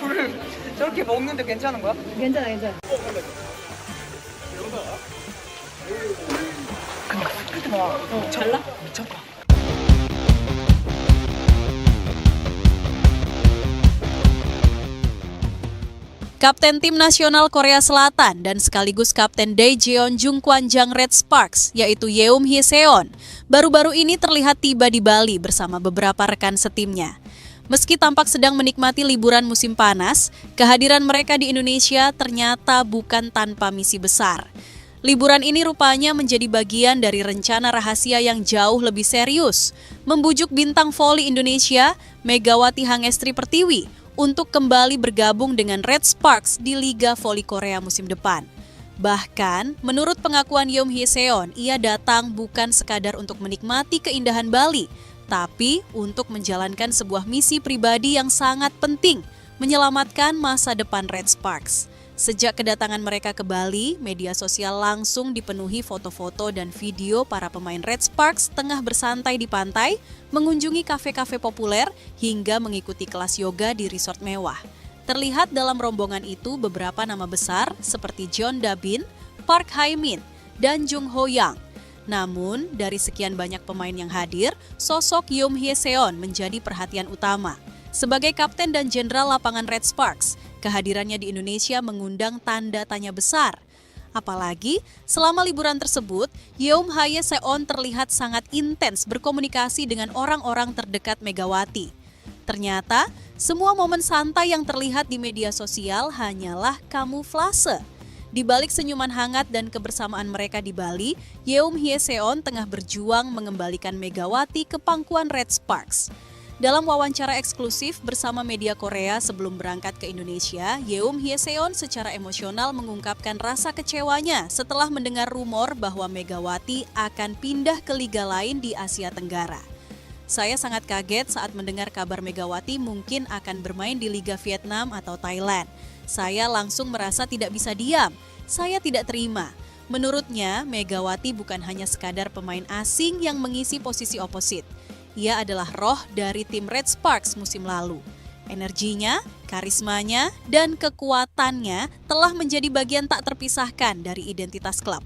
굴을 저렇게 먹는데 괜찮은 거야? 괜찮아, 괜찮아. 근데 핫도그 봐. 달라? 미쳤다. Kapten Tim Nasional Korea Selatan dan sekaligus Kapten Daejeon Jungkwanjang Red Sparks, yaitu Yeom Hye-seon, baru-baru ini terlihat tiba di Bali bersama beberapa rekan setimnya. Meski tampak sedang menikmati liburan musim panas, kehadiran mereka di Indonesia ternyata bukan tanpa misi besar. Liburan ini rupanya menjadi bagian dari rencana rahasia yang jauh lebih serius, membujuk bintang voli Indonesia, Megawati Hangestri Pertiwi, untuk kembali bergabung dengan Red Sparks di Liga Voli Korea musim depan. Bahkan, menurut pengakuan Yeom Hye-seon, ia datang bukan sekadar untuk menikmati keindahan Bali, tapi untuk menjalankan sebuah misi pribadi yang sangat penting, menyelamatkan masa depan Red Sparks. Sejak kedatangan mereka ke Bali, media sosial langsung dipenuhi foto-foto dan video para pemain Red Sparks tengah bersantai di pantai, mengunjungi kafe-kafe populer, hingga mengikuti kelas yoga di resort mewah. Terlihat dalam rombongan itu beberapa nama besar seperti Jeon Da-bin, Park Hae-min, dan Jung Ho-yang. Namun, dari sekian banyak pemain yang hadir, sosok Yeom Hye-seon menjadi perhatian utama. Sebagai kapten dan jenderal lapangan Red Sparks, kehadirannya di Indonesia mengundang tanda tanya besar. Apalagi, selama liburan tersebut, Yeom Hye-seon terlihat sangat intens berkomunikasi dengan orang-orang terdekat Megawati. Ternyata, semua momen santai yang terlihat di media sosial hanyalah kamuflase. Di balik senyuman hangat dan kebersamaan mereka di Bali, Yeom Hye-seon tengah berjuang mengembalikan Megawati ke pangkuan Red Sparks. Dalam wawancara eksklusif bersama media Korea sebelum berangkat ke Indonesia, Yeom Hye-seon secara emosional mengungkapkan rasa kecewanya setelah mendengar rumor bahwa Megawati akan pindah ke liga lain di Asia Tenggara. Saya sangat kaget saat mendengar kabar Megawati mungkin akan bermain di Liga Vietnam atau Thailand. Saya langsung merasa tidak bisa diam. Saya tidak terima. Menurutnya, Megawati bukan hanya sekadar pemain asing yang mengisi posisi oposit. Ia adalah roh dari tim Red Sparks musim lalu. Energinya, karismanya, dan kekuatannya telah menjadi bagian tak terpisahkan dari identitas klub.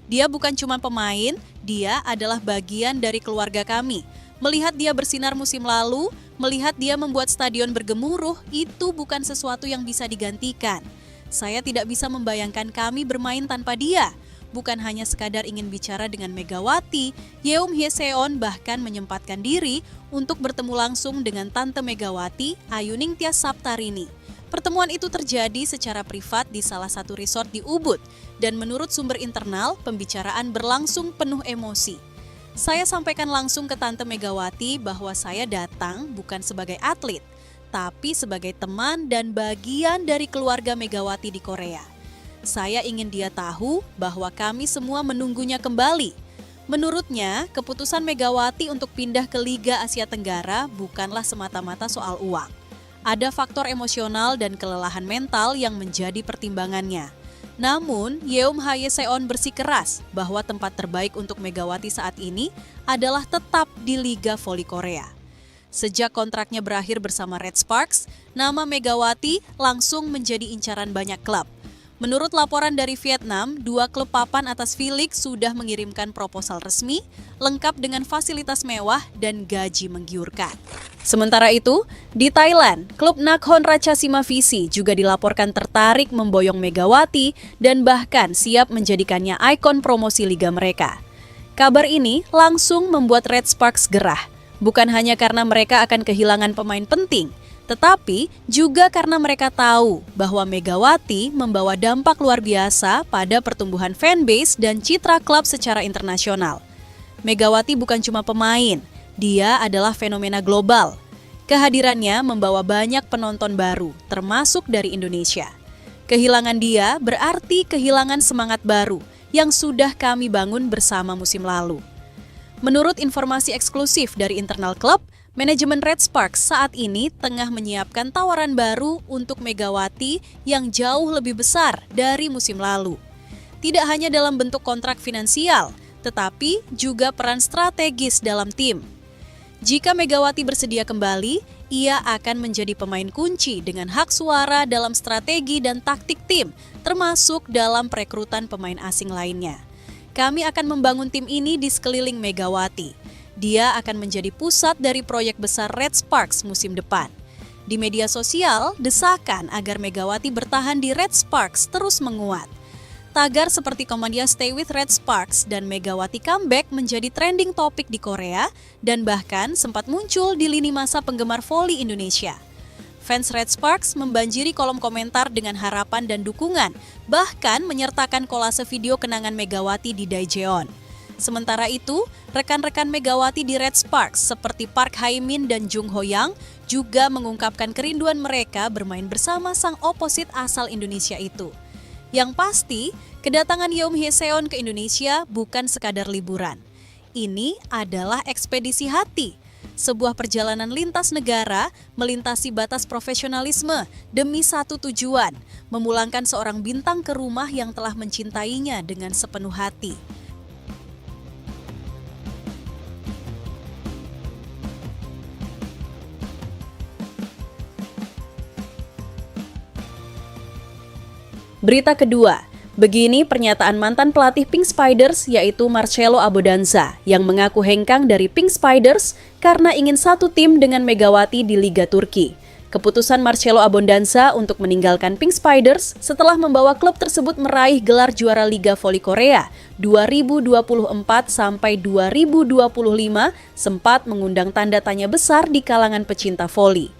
Dia bukan cuma pemain, dia adalah bagian dari keluarga kami. Melihat dia bersinar musim lalu, melihat dia membuat stadion bergemuruh, itu bukan sesuatu yang bisa digantikan. Saya tidak bisa membayangkan kami bermain tanpa dia. Bukan hanya sekadar ingin bicara dengan Megawati, Yeom Hye-seon bahkan menyempatkan diri untuk bertemu langsung dengan Tante Megawati, Ayuning Tias Saptarini. Pertemuan itu terjadi secara privat di salah satu resort di Ubud, dan menurut sumber internal, pembicaraan berlangsung penuh emosi. Saya sampaikan langsung ke Tante Megawati bahwa saya datang bukan sebagai atlet, tapi sebagai teman dan bagian dari keluarga Megawati di Korea. Saya ingin dia tahu bahwa kami semua menunggunya kembali. Menurutnya, keputusan Megawati untuk pindah ke Liga Asia Tenggara bukanlah semata-mata soal uang. Ada faktor emosional dan kelelahan mental yang menjadi pertimbangannya. Namun, Yeom Hye-seon bersikeras bahwa tempat terbaik untuk Megawati saat ini adalah tetap di Liga Voli Korea. Sejak kontraknya berakhir bersama Red Sparks, nama Megawati langsung menjadi incaran banyak klub. Menurut laporan dari Vietnam, 2 klub papan atas V-League sudah mengirimkan proposal resmi, lengkap dengan fasilitas mewah dan gaji menggiurkan. Sementara itu, di Thailand, klub Nakhon Ratchasima VC juga dilaporkan tertarik memboyong Megawati dan bahkan siap menjadikannya ikon promosi liga mereka. Kabar ini langsung membuat Red Sparks gerah, bukan hanya karena mereka akan kehilangan pemain penting, tetapi juga karena mereka tahu bahwa Megawati membawa dampak luar biasa pada pertumbuhan fanbase dan citra klub secara internasional. Megawati bukan cuma pemain, dia adalah fenomena global. Kehadirannya membawa banyak penonton baru, termasuk dari Indonesia. Kehilangan dia berarti kehilangan semangat baru yang sudah kami bangun bersama musim lalu. Menurut informasi eksklusif dari internal klub, manajemen Red Sparks saat ini tengah menyiapkan tawaran baru untuk Megawati yang jauh lebih besar dari musim lalu. Tidak hanya dalam bentuk kontrak finansial, tetapi juga peran strategis dalam tim. Jika Megawati bersedia kembali, ia akan menjadi pemain kunci dengan hak suara dalam strategi dan taktik tim, termasuk dalam perekrutan pemain asing lainnya. Kami akan membangun tim ini di sekeliling Megawati. Dia akan menjadi pusat dari proyek besar Red Sparks musim depan. Di media sosial, desakan agar Megawati bertahan di Red Sparks terus menguat. Tagar seperti Komandia Stay with Red Sparks dan Megawati Comeback menjadi trending topik di Korea dan bahkan sempat muncul di lini masa penggemar voli Indonesia. Fans Red Sparks membanjiri kolom komentar dengan harapan dan dukungan, bahkan menyertakan kolase video kenangan Megawati di Daejeon. Sementara itu, rekan-rekan Megawati di Red Sparks seperti Park Hae-min dan Jung Ho-yang juga mengungkapkan kerinduan mereka bermain bersama sang oposit asal Indonesia itu. Yang pasti, kedatangan Yeom Hye-seon ke Indonesia bukan sekadar liburan. Ini adalah ekspedisi hati. Sebuah perjalanan lintas negara melintasi batas profesionalisme demi satu tujuan, memulangkan seorang bintang ke rumah yang telah mencintainya dengan sepenuh hati. Berita kedua. Begini pernyataan mantan pelatih Pink Spiders yaitu Marcelo Abodanza yang mengaku hengkang dari Pink Spiders karena ingin satu tim dengan Megawati di Liga Turki. Keputusan Marcelo Abodanza untuk meninggalkan Pink Spiders setelah membawa klub tersebut meraih gelar juara Liga Voli Korea 2024 sampai 2025 sempat mengundang tanda tanya besar di kalangan pecinta voli.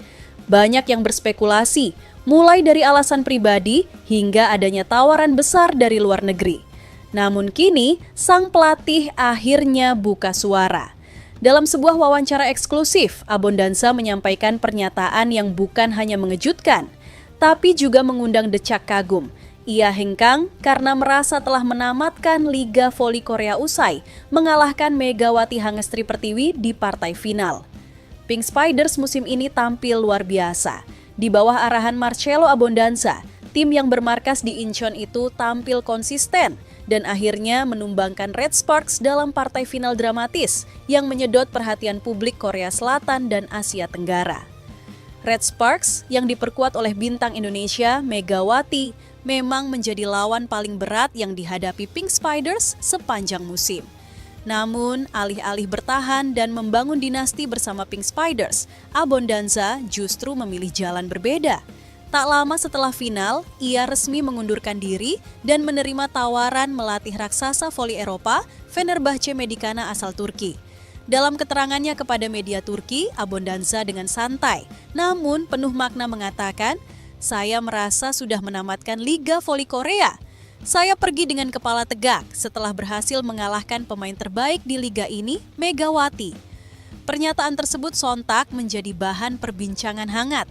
Banyak yang berspekulasi, mulai dari alasan pribadi hingga adanya tawaran besar dari luar negeri. Namun kini, sang pelatih akhirnya buka suara. Dalam sebuah wawancara eksklusif, Abodanza menyampaikan pernyataan yang bukan hanya mengejutkan, tapi juga mengundang decak kagum. Ia hengkang karena merasa telah menamatkan Liga Voli Korea usai, mengalahkan Megawati Hangestri Pertiwi di partai final. Pink Spiders musim ini tampil luar biasa. Di bawah arahan Marcelo Abodanza, tim yang bermarkas di Incheon itu tampil konsisten dan akhirnya menumbangkan Red Sparks dalam partai final dramatis yang menyedot perhatian publik Korea Selatan dan Asia Tenggara. Red Sparks yang diperkuat oleh bintang Indonesia Megawati memang menjadi lawan paling berat yang dihadapi Pink Spiders sepanjang musim. Namun, alih-alih bertahan dan membangun dinasti bersama Pink Spiders, Abodanza justru memilih jalan berbeda. Tak lama setelah final, ia resmi mengundurkan diri dan menerima tawaran melatih raksasa voli Eropa, Fenerbahce Medicana asal Turki. Dalam keterangannya kepada media Turki, Abodanza dengan santai, namun penuh makna mengatakan, "Saya merasa sudah menamatkan Liga Voli Korea. Saya pergi dengan kepala tegak setelah berhasil mengalahkan pemain terbaik di liga ini, Megawati." Pernyataan tersebut sontak menjadi bahan perbincangan hangat.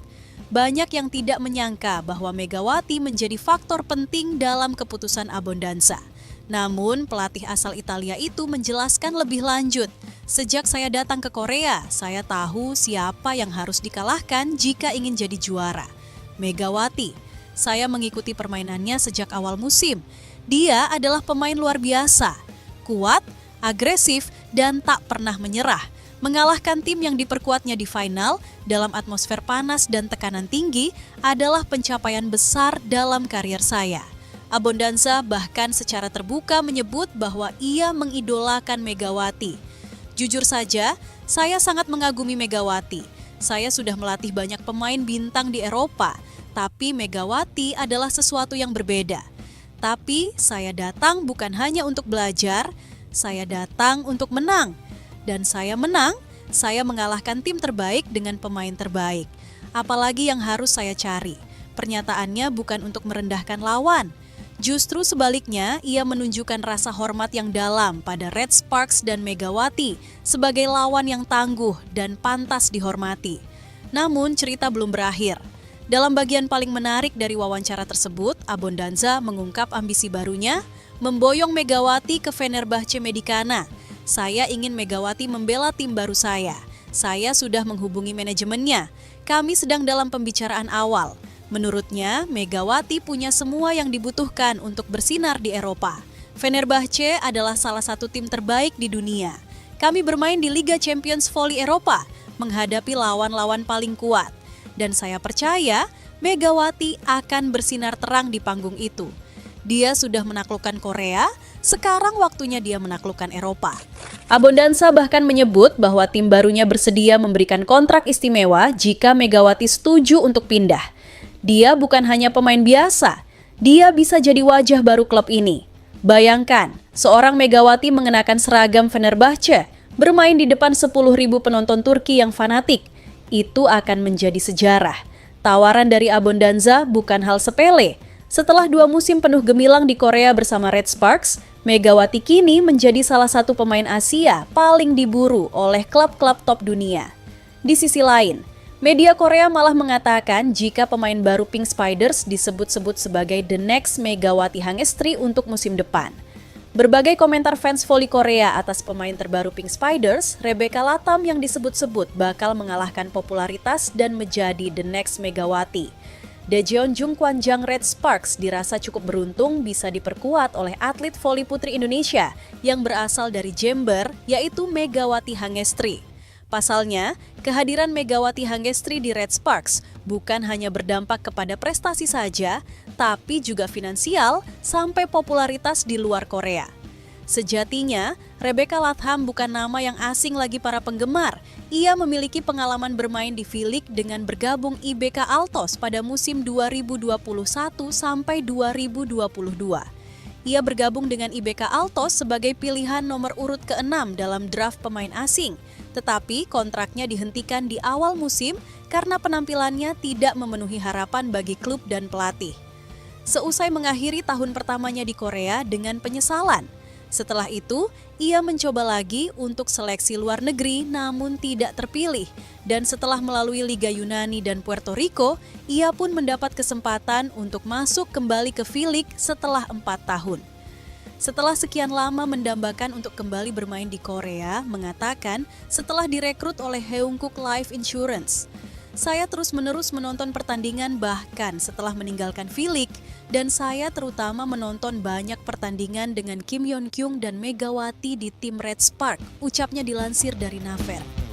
Banyak yang tidak menyangka bahwa Megawati menjadi faktor penting dalam keputusan Abodanza. Namun, pelatih asal Italia itu menjelaskan lebih lanjut. "Sejak saya datang ke Korea, saya tahu siapa yang harus dikalahkan jika ingin jadi juara. Megawati. Saya mengikuti permainannya sejak awal musim. Dia adalah pemain luar biasa, kuat, agresif, dan tak pernah menyerah. Mengalahkan tim yang diperkuatnya di final dalam atmosfer panas dan tekanan tinggi adalah pencapaian besar dalam karier saya." Abodanza bahkan secara terbuka menyebut bahwa ia mengidolakan Megawati. "Jujur saja, saya sangat mengagumi Megawati. Saya sudah melatih banyak pemain bintang di Eropa. Tapi Megawati adalah sesuatu yang berbeda. Tapi saya datang bukan hanya untuk belajar, saya datang untuk menang. Dan saya menang, saya mengalahkan tim terbaik dengan pemain terbaik. Apalagi yang harus saya cari?" Pernyataannya bukan untuk merendahkan lawan. Justru sebaliknya, ia menunjukkan rasa hormat yang dalam pada Red Sparks dan Megawati sebagai lawan yang tangguh dan pantas dihormati. Namun cerita belum berakhir. Dalam bagian paling menarik dari wawancara tersebut, Abodanza mengungkap ambisi barunya, memboyong Megawati ke Fenerbahce Medicana. "Saya ingin Megawati membela tim baru saya. Saya sudah menghubungi manajemennya. Kami sedang dalam pembicaraan awal. Menurutnya, Megawati punya semua yang dibutuhkan untuk bersinar di Eropa. Fenerbahce adalah salah satu tim terbaik di dunia. Kami bermain di Liga Champions Voli Eropa. menghadapi lawan-lawan paling kuat. Dan saya percaya Megawati akan bersinar terang di panggung itu. Dia sudah menaklukkan Korea, sekarang waktunya dia menaklukkan Eropa. Abondansa bahkan menyebut bahwa tim barunya bersedia memberikan kontrak istimewa jika Megawati setuju untuk pindah. Dia bukan hanya pemain biasa, dia bisa jadi wajah baru klub ini. Bayangkan, seorang Megawati mengenakan seragam Fenerbahce, bermain di depan 10.000 penonton Turki yang fanatik. Itu akan menjadi sejarah. Tawaran dari Abondanza bukan hal sepele. Setelah 2 musim penuh gemilang di Korea bersama Red Sparks, Megawati kini menjadi salah satu pemain Asia paling diburu oleh klub-klub top dunia. Di sisi lain, media Korea malah mengatakan jika pemain baru Pink Spiders disebut-sebut sebagai the next Megawati Hangestri untuk musim depan. Berbagai komentar fans voli Korea atas pemain terbaru Pink Spiders, Rebecca Latam yang disebut-sebut bakal mengalahkan popularitas dan menjadi the next Megawati. Daejeon Jungkwanjang Red Sparks dirasa cukup beruntung bisa diperkuat oleh atlet voli putri Indonesia yang berasal dari Jember, yaitu Megawati Hangestri. Pasalnya, kehadiran Megawati Hangestri di Red Sparks bukan hanya berdampak kepada prestasi saja, tapi juga finansial sampai popularitas di luar Korea. Sejatinya, Rebecca Latham bukan nama yang asing lagi para penggemar. Ia memiliki pengalaman bermain di V-League dengan bergabung IBK Altos pada musim 2021 sampai 2022. Ia bergabung dengan IBK Altos sebagai pilihan nomor urut ke-6 dalam draft pemain asing, tetapi kontraknya dihentikan di awal musim karena penampilannya tidak memenuhi harapan bagi klub dan pelatih. Seusai mengakhiri tahun pertamanya di Korea dengan penyesalan, setelah itu, ia mencoba lagi untuk seleksi luar negeri namun tidak terpilih. Dan setelah melalui Liga Yunani dan Puerto Rico, ia pun mendapat kesempatan untuk masuk kembali ke V-League setelah 4 tahun. Setelah sekian lama mendambakan untuk kembali bermain di Korea, mengatakan setelah direkrut oleh Heungkook Life Insurance. Saya terus-menerus menonton pertandingan bahkan setelah meninggalkan V-League dan saya terutama menonton banyak pertandingan dengan Kim Yeon Kyung dan Megawati di tim Red Spark, ucapnya dilansir dari Naver.